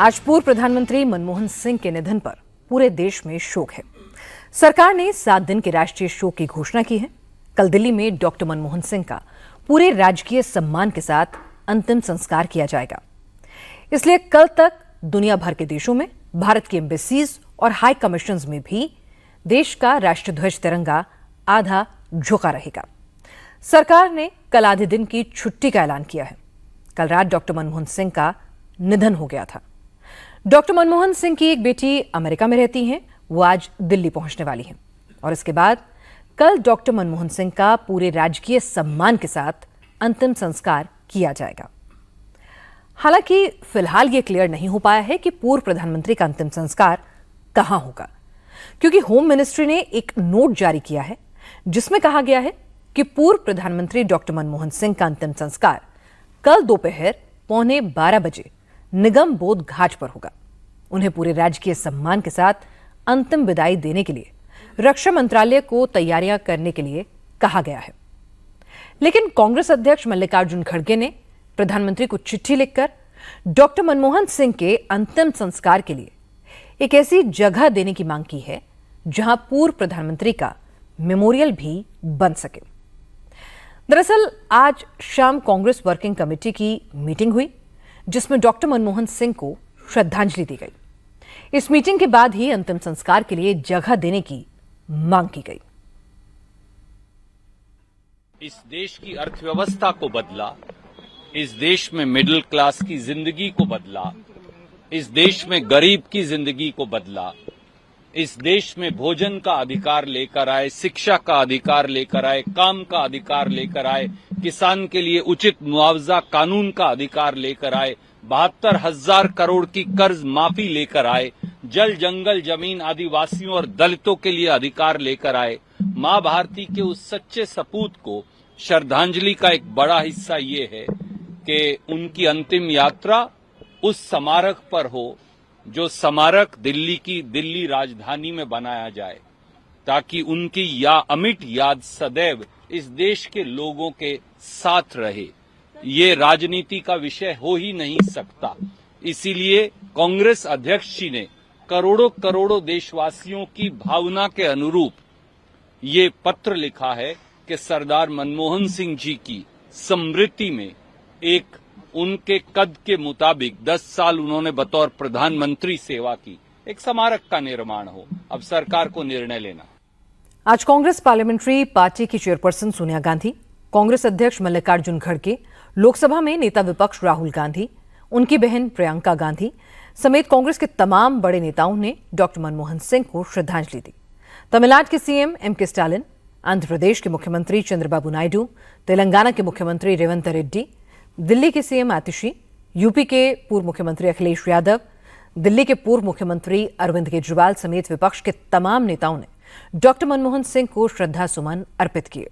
आज पूर्व प्रधानमंत्री मनमोहन सिंह के निधन पर पूरे देश में शोक है। सरकार ने 7 दिन के राष्ट्रीय शोक की घोषणा की है। कल दिल्ली में डॉक्टर मनमोहन सिंह का पूरे राजकीय सम्मान के साथ अंतिम संस्कार किया जाएगा। इसलिए कल तक दुनिया भर के देशों में, भारत की एम्बेसीज और हाई कमीशंस में भी देश का राष्ट्रध्वज तिरंगा आधा झुका रहेगा। सरकार ने कल आधे दिन की छुट्टी का ऐलान किया है। कल रात डॉक्टर मनमोहन सिंह का निधन हो गया था। डॉक्टर मनमोहन सिंह की एक बेटी अमेरिका में रहती हैं, वो आज दिल्ली पहुंचने वाली हैं और इसके बाद कल डॉक्टर मनमोहन सिंह का पूरे राजकीय सम्मान के साथ अंतिम संस्कार किया जाएगा। हालांकि फिलहाल यह क्लियर नहीं हो पाया है कि पूर्व प्रधानमंत्री का अंतिम संस्कार कहां होगा, क्योंकि होम मिनिस्ट्री ने एक नोट जारी किया है जिसमें कहा गया है कि पूर्व प्रधानमंत्री डॉक्टर मनमोहन सिंह का अंतिम संस्कार कल दोपहर 11:15 बजे निगम बोध घाट पर होगा। उन्हें पूरे राजकीय सम्मान के साथ अंतिम विदाई देने के लिए रक्षा मंत्रालय को तैयारियां करने के लिए कहा गया है। लेकिन कांग्रेस अध्यक्ष मल्लिकार्जुन खड़गे ने प्रधानमंत्री को चिट्ठी लिखकर डॉक्टर मनमोहन सिंह के अंतिम संस्कार के लिए एक ऐसी जगह देने की मांग की है जहां पूर्व प्रधानमंत्री का मेमोरियल भी बन सके। दरअसल आज शाम कांग्रेस वर्किंग कमेटी की मीटिंग हुई जिसमें डॉक्टर मनमोहन सिंह को श्रद्धांजलि दी गई। इस मीटिंग के बाद ही अंतिम संस्कार के लिए जगह देने की मांग की गई। इस देश की अर्थव्यवस्था को बदला, इस देश में मिडिल क्लास की जिंदगी को बदला, इस देश में गरीब की जिंदगी को बदला, इस देश में भोजन का अधिकार लेकर आए, शिक्षा का अधिकार लेकर आए, काम का अधिकार लेकर आए, किसान के लिए उचित मुआवजा कानून का अधिकार लेकर आए, 72,000 करोड़ की कर्ज माफी लेकर आए, जल जंगल जमीन आदिवासियों और दलितों के लिए अधिकार लेकर आए। मां भारती के उस सच्चे सपूत को श्रद्धांजलि का एक बड़ा हिस्सा ये है कि उनकी अंतिम यात्रा उस स्मारक पर हो जो स्मारक दिल्ली राजधानी में बनाया जाए, ताकि उनकी अमिट याद सदैव इस देश के लोगों के साथ रहे। ये राजनीति का विषय हो ही नहीं सकता। इसीलिए कांग्रेस अध्यक्ष जी ने करोड़ों देशवासियों की भावना के अनुरूप ये पत्र लिखा है कि सरदार मनमोहन सिंह जी की स्मृति में एक उनके कद के मुताबिक 10 साल उन्होंने बतौर प्रधानमंत्री सेवा की, एक स्मारक का निर्माण हो। अब सरकार को निर्णय लेना। आज कांग्रेस पार्लियामेंट्री पार्टी की चेयरपर्सन सोनिया गांधी, कांग्रेस अध्यक्ष मल्लिकार्जुन खड़गे, लोकसभा में नेता विपक्ष राहुल गांधी, उनकी बहन प्रियंका गांधी समेत कांग्रेस के तमाम बड़े नेताओं ने डॉक्टर मनमोहन सिंह को श्रद्धांजलि दी। तमिलनाडु के CM MK. Stalin, Andhra Pradesh के मुख्यमंत्री चंद्रबाबू नायडू, तेलंगाना के मुख्यमंत्री रेवंत रेड्डी, दिल्ली के सीएम आतिशी, यूपी के पूर्व मुख्यमंत्री अखिलेश यादव, दिल्ली के पूर्व मुख्यमंत्री अरविंद केजरीवाल समेत विपक्ष के तमाम नेताओं ने डॉक्टर मनमोहन सिंह को श्रद्धा सुमन अर्पित किए।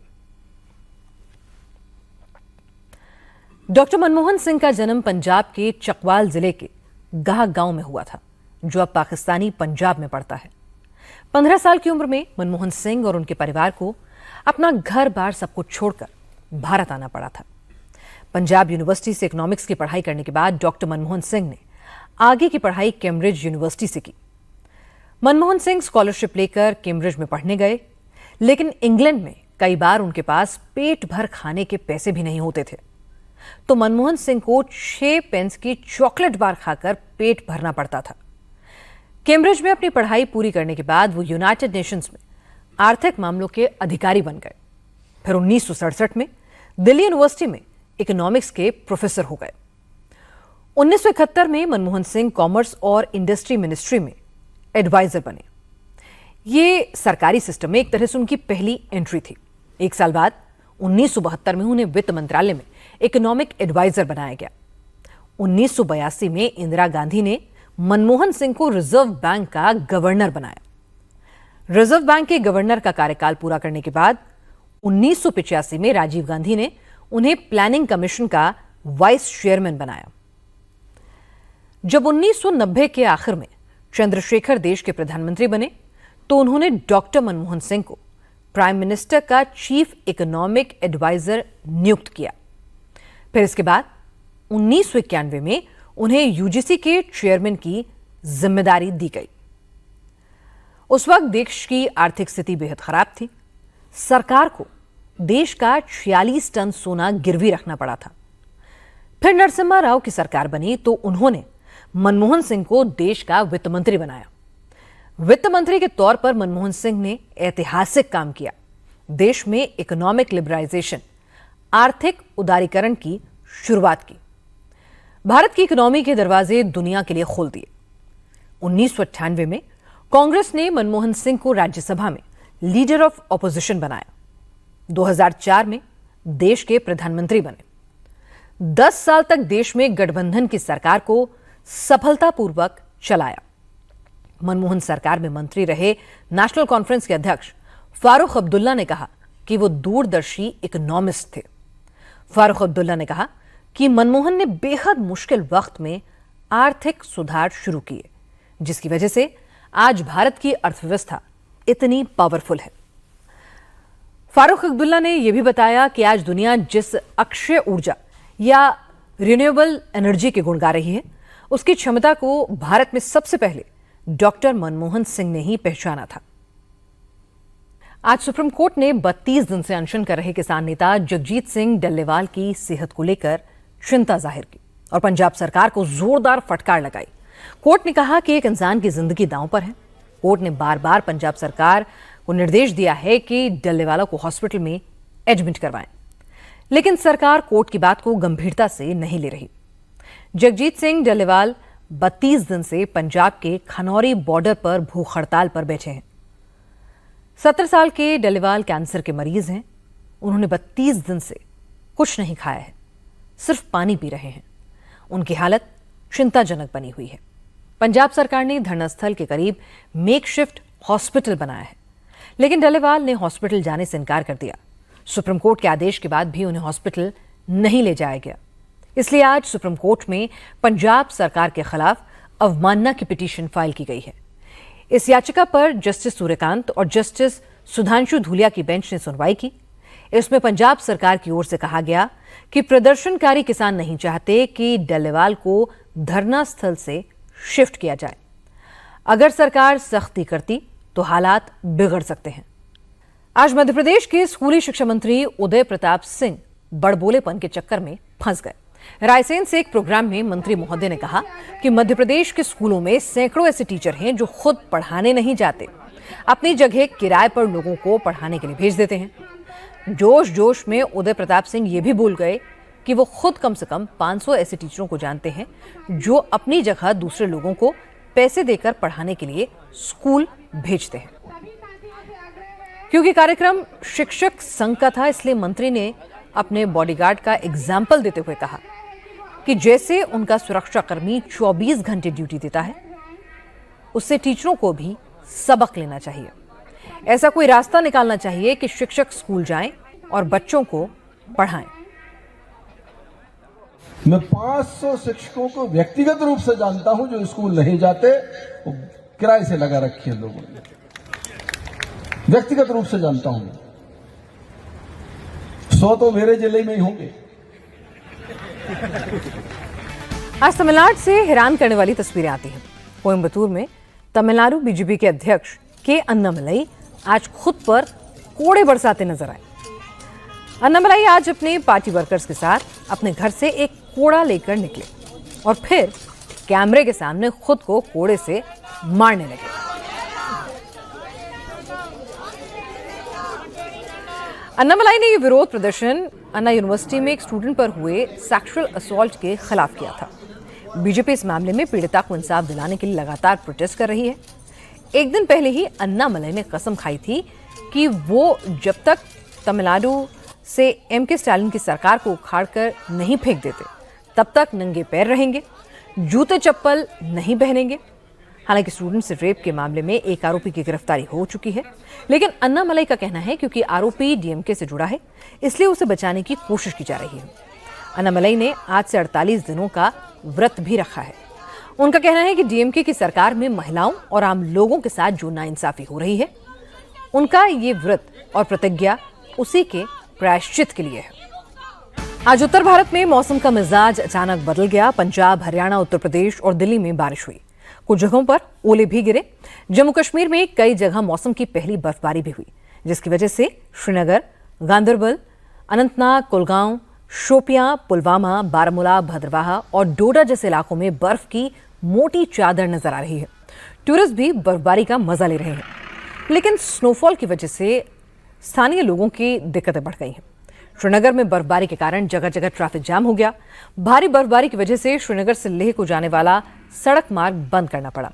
डॉक्टर मनमोहन सिंह का जन्म पंजाब के चकवाल जिले के गाह गांव में हुआ था, जो अब पाकिस्तानी पंजाब में पड़ता है। 15 साल की उम्र में मनमोहन सिंह और उनके परिवार को अपना घर बार सब कुछ छोड़कर भारत आना पड़ा था। पंजाब यूनिवर्सिटी से इकोनॉमिक्स की पढ़ाई करने के बाद डॉक्टर मनमोहन सिंह ने आगे की पढ़ाई कैम्ब्रिज यूनिवर्सिटी से की। मनमोहन सिंह स्कॉलरशिप लेकर कैम्ब्रिज में पढ़ने गए, लेकिन इंग्लैंड में कई बार उनके पास पेट भर खाने के पैसे भी नहीं होते थे, तो मनमोहन सिंह को 6 पेंस की चॉकलेट बार खाकर पेट भरना पड़ता था। कैम्ब्रिज में अपनी पढ़ाई पूरी करने के बाद वो यूनाइटेड नेशंस में आर्थिक मामलों के अधिकारी बन गए। फिर 1967 में दिल्ली यूनिवर्सिटी में इकोनॉमिक्स के प्रोफेसर हो गए। 1971 में मनमोहन सिंह कॉमर्स और इंडस्ट्री मिनिस्ट्री में एडवाइजर बने। ये सरकारी सिस्टम में एक तरह से उनकी पहली एंट्री थी। 1 साल बाद 1972 में उन्हें वित्त मंत्रालय में इकोनॉमिक एडवाइजर बनाया गया। 1982 में इंदिरा गांधी ने मनमोहन सिंह को रिजर्व बैंक का गवर्नर बनाया। रिजर्व बैंक के गवर्नर का कार्यकाल पूरा करने के बाद 1985 में राजीव गांधी ने उन्हें प्लानिंग कमीशन का वाइस चेयरमैन बनाया। जब 1990 के आखिर में चंद्रशेखर देश के प्रधानमंत्री बने, तो उन्होंने डॉक्टर मनमोहन सिंह को प्राइम मिनिस्टर का चीफ इकोनॉमिक एडवाइजर नियुक्त किया। फिर इसके बाद 1991 में उन्हें यूजीसी के चेयरमैन की जिम्मेदारी दी गई। उस वक्त देश की आर्थिक स्थिति बेहद खराब थी। सरकार को देश का 46 टन सोना गिरवी रखना पड़ा था। फिर नरसिम्हा राव की सरकार बनी तो उन्होंने मनमोहन सिंह को देश का वित्त मंत्री बनाया। वित्त मंत्री के तौर पर मनमोहन सिंह ने ऐतिहासिक काम किया। देश में इकोनॉमिक लिबरलाइजेशन, आर्थिक उदारीकरण की शुरुआत की। भारत की इकोनॉमी के दरवाजे दुनिया के लिए खोल दिए। 1998 में कांग्रेस ने मनमोहन सिंह को राज्यसभा में लीडर ऑफ ऑपोजिशन बनाया। 2004 में देश के प्रधानमंत्री बने। 10 साल तक देश में गठबंधन की सरकार को सफलतापूर्वक चलाया। मनमोहन सरकार में मंत्री रहे नेशनल कॉन्फ्रेंस के अध्यक्ष फारूक अब्दुल्ला ने कहा कि वो दूरदर्शी इकोनॉमिस्ट थे। फारूक अब्दुल्ला ने कहा कि मनमोहन ने बेहद मुश्किल वक्त में आर्थिक सुधार शुरू किए, जिसकी वजह से आज भारत की अर्थव्यवस्था इतनी पावरफुल है। फारूक अब्दुल्ला ने यह भी बताया कि आज दुनिया जिस अक्षय ऊर्जा या रिन्यूएबल एनर्जी के गुण गा रही है, उसकी क्षमता को भारत में सबसे पहले डॉक्टर मनमोहन सिंह ने ही पहचाना था। आज सुप्रीम कोर्ट ने 32 दिन से अनशन कर रहे किसान नेता जगजीत सिंह डल्लेवाल की सेहत को लेकर चिंता जाहिर की और पंजाब सरकार को जोरदार फटकार लगाई। कोर्ट ने कहा कि एक इंसान की जिंदगी दांव पर है। कोर्ट ने बार बार पंजाब सरकार को निर्देश दिया है कि डल्लेवाला को हॉस्पिटल में एडमिट करवाएं, लेकिन सरकार कोर्ट की बात को गंभीरता से नहीं ले रही। जगजीत सिंह डल्लेवाल 32 दिन से पंजाब के खनौरी बॉर्डर पर भूख हड़ताल पर बैठे हैं। 70 साल के डल्लेवाल कैंसर के मरीज हैं। उन्होंने 32 दिन से कुछ नहीं खाया है, सिर्फ पानी पी रहे हैं। उनकी हालत चिंताजनक बनी हुई है। पंजाब सरकार ने धरना स्थल के करीब मेकशिफ्ट हॉस्पिटल बनाया है, लेकिन डल्लेवाल ने हॉस्पिटल जाने से इनकार कर दिया। सुप्रीम कोर्ट के आदेश के बाद भी उन्हें हॉस्पिटल नहीं ले जाया गया। इसलिए आज सुप्रीम कोर्ट में पंजाब सरकार के खिलाफ अवमानना की पिटीशन फाइल की गई है। इस याचिका पर जस्टिस सूर्यकांत और जस्टिस सुधांशु धूलिया की बेंच ने सुनवाई की। इसमें पंजाब सरकार की ओर से कहा गया कि प्रदर्शनकारी किसान नहीं चाहते कि डल्लेवाल को धरना स्थल से शिफ्ट किया जाए। अगर सरकार सख्ती करती तो हालात बिगड़ सकते हैं। आज मध्य प्रदेश के स्कूली शिक्षा मंत्री उदय प्रताप सिंह बड़बोलेपन के चक्कर में फंस गए। रायसेन से एक प्रोग्राम में मंत्री महोदय ने कहा कि मध्य प्रदेश के स्कूलों में सैकड़ों ऐसे टीचर हैं जो खुद पढ़ाने नहीं जाते, अपनी जगह किराए पर लोगों को पढ़ाने के लिए भेज देते हैं। जोश जोश में उदय प्रताप सिंह ये भी भूल गए कि वो खुद कम से कम 500 ऐसे टीचरों को जानते हैं जो अपनी जगह दूसरे लोगों को पैसे देकर पढ़ाने के लिए स्कूल भेजते हैं। क्योंकि कार्यक्रम शिक्षक संघ का था, इसलिए मंत्री ने अपने बॉडीगार्ड का एग्जाम्पल देते हुए कहा कि जैसे उनका सुरक्षाकर्मी 24 घंटे ड्यूटी देता है, उससे टीचरों को भी सबक लेना चाहिए। ऐसा कोई रास्ता निकालना चाहिए कि शिक्षक स्कूल जाएं और बच्चों को पढ़ाएं। मैं 500 शिक्षकों को व्यक्तिगत रूप से जानता हूं जो स्कूल नहीं जाते, वो किराए से लगा रखी है लोगों ने। व्यक्तिगत रूप से जानता हूं। 100 तो मेरे जिले में ही होंगे। आज तमिलनाडु से हैरान करने वाली तस्वीरें आती हैं। कोयम्बतूर में तमिलनाडु बीजेपी के अध्यक्ष के अन्नामलई आज खुद पर कोड़े बरसाते नजर आए। अन्नामलई आज अपने पार्टी वर्कर्स के साथ अपने घर से एक कोड़ा लेकर निकले और फिर कैमरे के सामने खुद को कोड़े से मारने लगे। अन्नामलई ने यह विरोध प्रदर्शन अन्ना यूनिवर्सिटी में एक स्टूडेंट पर हुए सेक्सुअल असॉल्ट के खिलाफ किया था। बीजेपी इस मामले में पीड़िता को इंसाफ दिलाने के लिए लगातार प्रोटेस्ट कर रही है। एक दिन पहले ही अन्नामलई ने कसम खाई थी कि वो जब तक तमिलनाडु से एमके स्टालिन की सरकार को उखाड़कर नहीं फेंक देते, तब तक नंगे पैर रहेंगे, जूते चप्पल नहीं पहनेंगे। हालांकि स्टूडेंट से रेप के मामले में एक आरोपी की गिरफ्तारी हो चुकी है, लेकिन अन्नामलई का कहना है क्योंकि आरोपी डीएमके से जुड़ा है, इसलिए उसे बचाने की कोशिश की जा रही है। अन्नामलई ने आज से 48 दिनों का व्रत भी रखा है। उनका कहना है कि डीएमके की सरकार में महिलाओं और आम लोगों के साथ जो नाइंसाफी हो रही है, उनका ये व्रत और प्रतिज्ञा उसी के प्रायश्चित के लिए है। आज उत्तर भारत में मौसम का मिजाज अचानक बदल गया। पंजाब, हरियाणा, उत्तर प्रदेश और दिल्ली में बारिश हुई। कुछ जगहों पर ओले भी गिरे। जम्मू कश्मीर में कई जगह मौसम की पहली बर्फबारी भी हुई, जिसकी वजह से श्रीनगर, गांदरबल, अनंतनाग, कुलगांव, शोपियां, पुलवामा, बारामूला, भद्रवाह और डोडा जैसे इलाकों में बर्फ की मोटी चादर नजर आ रही है। टूरिस्ट भी बर्फबारी का मजा ले रहे हैं, लेकिन स्नोफॉल की वजह से स्थानीय लोगों की दिक्कतें बढ़ गई हैं। श्रीनगर में बर्फबारी के कारण जगह जगह ट्रैफिक जाम हो गया। भारी बर्फबारी की वजह से श्रीनगर से लेह को जाने वाला सड़क मार्ग बंद करना पड़ा।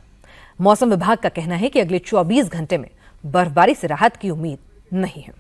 मौसम विभाग का कहना है कि अगले 24 घंटे में बर्फबारी से राहत की उम्मीद नहीं है।